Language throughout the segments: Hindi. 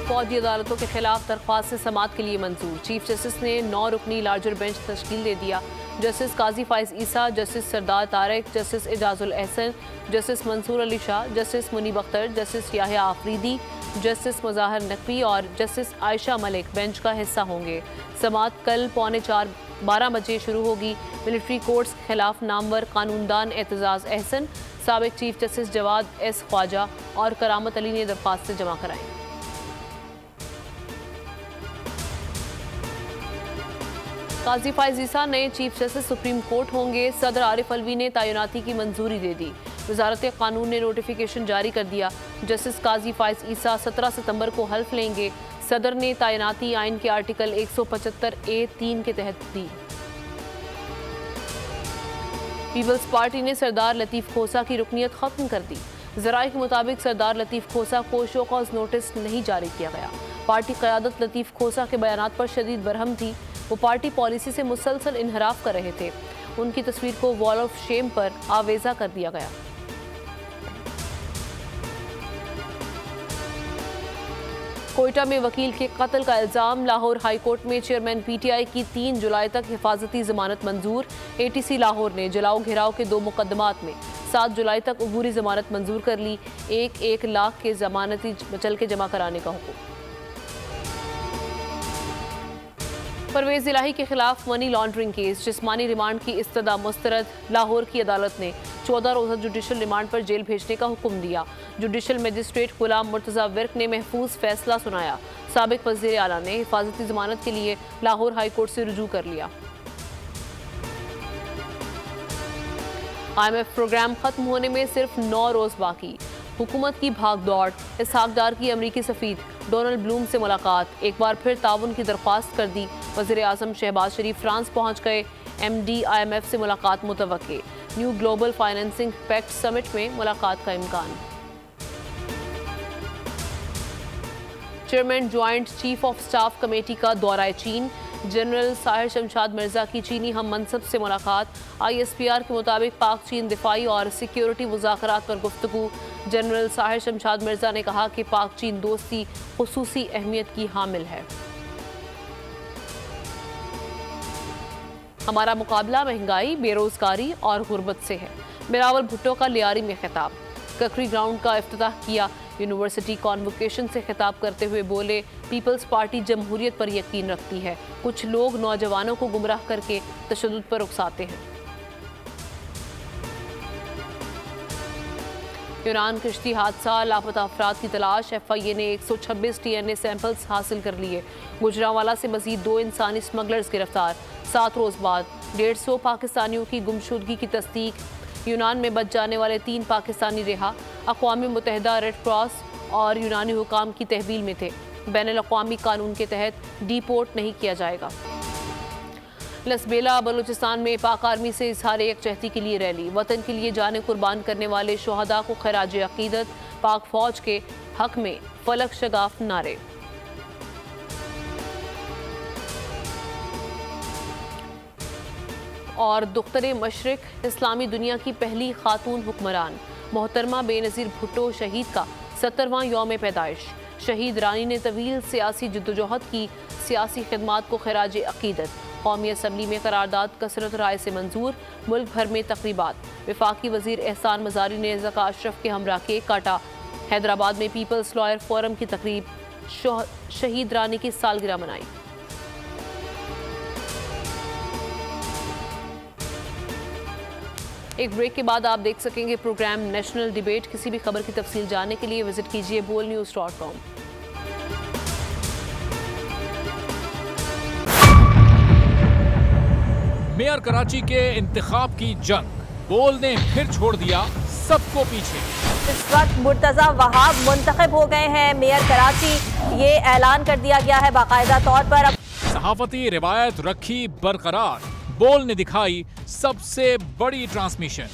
फौजी अदालतों के खिलाफ दरख्वास्त समाअत के लिए मंजूर। चीफ जस्टिस ने 9 रुकनी लार्जर बेंच तश्कील दे दिया। Justice Qazi Faez Isa, justice Sardar Tariq, justice Ijazul Ahsan, justice Mansoor Ali Shah, justice Munib Akhtar, justice Yahya Afridi, justice Mazahar Naqvi और जस्टिस आयशा मलिक बेंच का हिस्सा होंगे। समाअत कल 12:45 बजे शुरू होगी। मिलिट्री कोर्ट्स के खिलाफ नामवर कानूनदान एतजाज अहसन, साबिक चीफ जस्टिस जवाद एस ख्वाजा और करामत अली ने दरख्वास्तें जमा कराई। काजी फाइज ईसा नए चीफ जस्टिस सुप्रीम कोर्ट होंगे। सदर आरिफ अलवी ने तैनाती की मंजूरी दे दी। वजारत कानून ने नोटिफिकेशन जारी कर दिया। जस्टिस काजी फाइज ईसा 17 सितंबर को हल्फ लेंगे। सदर ने तैनाती आइन के आर्टिकल 175A(3) के तहत दी। पीपल्स पार्टी ने सरदार लतीफ़ खोसा की रुकनीत खत्म कर दी। ज़राए के मुताबिक सरदार लतीफ़ खोसा को शो कॉज नोटिस नहीं जारी किया गया। पार्टी क़यादत लतीफ़ खोसा के बयानात पर शदीद बरहम थी। वो पार्टी पॉलिसी से मुसलसल इनहराफ कर रहे थे। उनकी तस्वीर को वॉल ऑफ शेम पर आवेजा कर दिया गया। कोयटा में वकील के कत्ल का इल्जाम। लाहौर हाई कोर्ट में चेयरमैन PTI की 3 जुलाई तक हिफाजती जमानत मंजूर। ATC लाहौर ने जलाओ घेराव के 2 मुकदमात में 7 जुलाई तक अबूरी जमानत मंजूर कर ली। 1 लाख के जमानती बचल के जमा कराने का हुक्म। परवेज इलाही के खिलाफ मनी लॉन्ड्रिंग केस, जिस्मानी रिमांड की इस्तदा मुस्तरद। लाहौर की अदालत ने 14 रोज़ा जुडिशल रिमांड पर जेल भेजने का हुक्म दिया। जुडिशल मजिस्ट्रेट गुलाम मुर्तज़ा विर्क ने महफूज फैसला सुनाया। साबिक वज़ीर आला ने हिफाजती जमानत के लिए लाहौर हाई कोर्ट से रुजू कर लिया। IMF प्रोग्राम खत्म होने में सिर्फ 9 रोज बाकी। हुकूमत की भाग दौड़। इसहाक डार की अमरीकी सफ़ीर डोनाल्ड ब्लूम से मुलाकात। एक बार फिर ताउन की दरख्वास्त कर दी। वज़ीर आज़म शहबाज शरीफ फ्रांस पहुँच गए। MD IMF से मुलाकात मुतवक्के। New global financing pact summit में मुलाकात का इम्कान। Chairman joint chief of staff committee का दौरा चीन। जनरल साहिर शमशाद मिर्जा की चीनी हम मनसब से मुलाकात। ISPR के मुताबिक पाक चीन दिफाई और सिक्योरिटी मुज़ाकरात पर गुफ्तगू। जनरल साहिर शमशाद मिर्जा ने कहा कि पाक चीन दोस्ती खुसूसी अहमियत की हामिल है। हमारा मुकाबला महंगाई, बेरोजगारी और गुर्बत से है। बिलावल भुट्टो का लियारी में खिताब। ककरी ग्राउंड का इफ्तिताह किया। यूनिवर्सिटी कॉन्वोकेशन से खिताब करते हुए बोले, पीपल्स पार्टी जमहूरियत पर यकीन रखती है। कुछ लोग नौजवानों को गुमराह करके तशद्दुद पर उकसाते हैं। यूनान किश्ती हादसा, लापता अफराद की तलाश। FIA ने 126 DNA सैंपल्स हासिल कर लिए। गुजरांवाला से मजीद 2 इंसानी स्मगलर्स गिरफ्तार। 7 रोज बाद 150 पाकिस्तानियों की गुमशुदगी की तस्दीक। यूनान में बच जाने वाले 3 पाकिस्तानी रिहा। अक़वाम मुत्तहिदा, रेड क्रॉस और यूनानी हुकाम की तहवील में थे। बैनुल-अक़वामी कानून के तहत डिपोर्ट नहीं किया जाएगा। लसबेला बलूचिस्तान में पाक आर्मी से इजहार यकजहती के लिए रैली। वतन के लिए जाने कुर्बान करने वाले शुहदा को खराज अकीदत। पाक फौज के हक में फलक शगाफ नारे। और दुख्तरे मशरिक इस्लामी दुनिया की पहली खातून हुक्मरान मोहतरमा बेनज़ीर भुट्टो शहीद का 70वां यौम पैदाइश। शहीद रानी ने तवील सियासी जद्दोजहद की। सियासी खिदमात को खराज अकीदत। कौमी असम्बली में करारदाद कसरत राय से मंजूर। मुल्क भर में तकरीबात। वफाकी वजीर एहसान मजारी ने ज़का अशरफ के हमरा केक काटा। हैदराबाद में पीपल्स लॉयर फोरम की तकरीब। शहीद रानी की सालगिरह मनाई। एक ब्रेक के बाद आप देख सकेंगे प्रोग्राम नेशनल डिबेट। किसी भी खबर की तफसील जानने के लिए विजिट कीजिए bolnews.com। मेयर कराची के इंतखाब की जंग। बोल ने फिर छोड़ दिया सबको पीछे। इस वक्त मुर्तजा वहाब मुंतखब हो गए हैं मेयर कराची। ये ऐलान कर दिया गया है बाकायदा तौर पर। सहाफती रिवायत रखी बरकरार। बोल ने दिखाई सबसे बड़ी ट्रांसमिशन।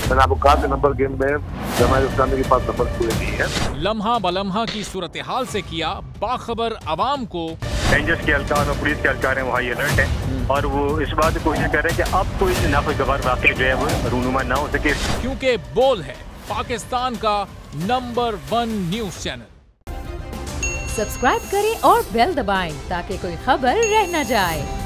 मैंने आपको कहा नंबर गेम में जमात इस्लामी के पास नंबर पूरे नहीं है। लम्हा बलम्हा की सूरत हाल से किया बाखबर आवाम को। रेंजर्स के एहलकार और पुलिस के एहलकार हैं, वहाँ अलर्ट है और वो इस बात की कोशिश कर रहे हैं कि अब कोई नाखुशगवार वाक़या जो है वो रूनुमा ना हो सके। क्योंकि बोल है पाकिस्तान का नंबर 1 न्यूज चैनल। सब्सक्राइब करें और बेल दबाएं ताकि कोई खबर रह न जाए।